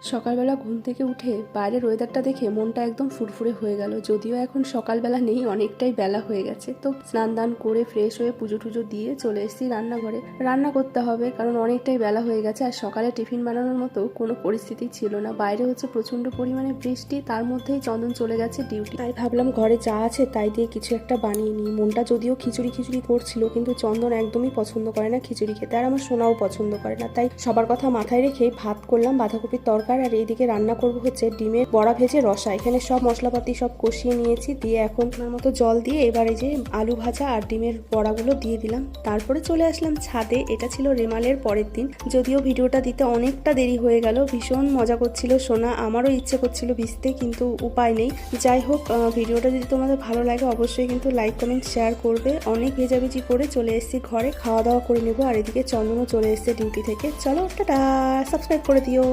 সকালবেলা ঘুম থেকে উঠে বাইরের ওয়েদারটা দেখে মনটা একদম ফুরফুরে হয়ে গেল। যদিও এখন সকালবেলা নেই, অনেকটাই বেলা হয়ে গেছে। তো স্নান দান করে ফ্রেশ হয়ে পুজো টুজো দিয়ে চলে এসেছি রান্নাঘরে। রান্না করতে হবে কারণ অনেকটাই বেলা হয়ে গেছে, আর সকালে টিফিন বানানোর মতো কোনো পরিস্থিতি ছিল না। বাইরে হচ্ছে প্রচন্ড পরিমাণে বৃষ্টি, তার মধ্যেই চন্দন চলে গেছে ডিউটি। তাই ভাবলাম ঘরে যা আছে তাই দিয়ে কিছু একটা বানিয়ে নিই। মনটা যদিও খিচুড়ি খিচুড়ি করছিল, কিন্তু চন্দন একদমই পছন্দ করে না খিচুড়ি খেতে, আর আমার সোনাও পছন্দ করে না। তাই সবার কথা মাথায় রেখে ভাত করলাম, বাঁধাকপির তরকারি, আর এইদিকে রান্না করব হচ্ছে ডিমের বড়া ভেজে রসা। এখানে সব মশলাপাতি সব কষিয়ে নিয়েছি, দিয়ে এখন আমার মতো জল দিয়ে এবার এই যে আলু ভাজা আর ডিমের বড়াগুলো দিয়ে দিলাম। তারপরে চলে আসলাম ছাদে। এটা ছিল রেমালের পরের দিন, যদিও ভিডিওটা দিতে অনেকটা দেরি হয়ে গেল। ভীষণ মজা করছিল সোনা, আমারও ইচ্ছে করছিল ভিজতে, কিন্তু উপায় নেই। যাই হোক, ভিডিওটা যদি তোমাদের ভালো লাগে অবশ্যই কিন্তু লাইক কমেন্ট শেয়ার করবে। অনেক ভেজাভেজি করে চলে এসেছি ঘরে, খাওয়া দাওয়া করে নেবো। আর এদিকে চন্দনও চলে এসেছে ডিউটি থেকে। চলো টাটা, সাবস্ক্রাইব করে দিও।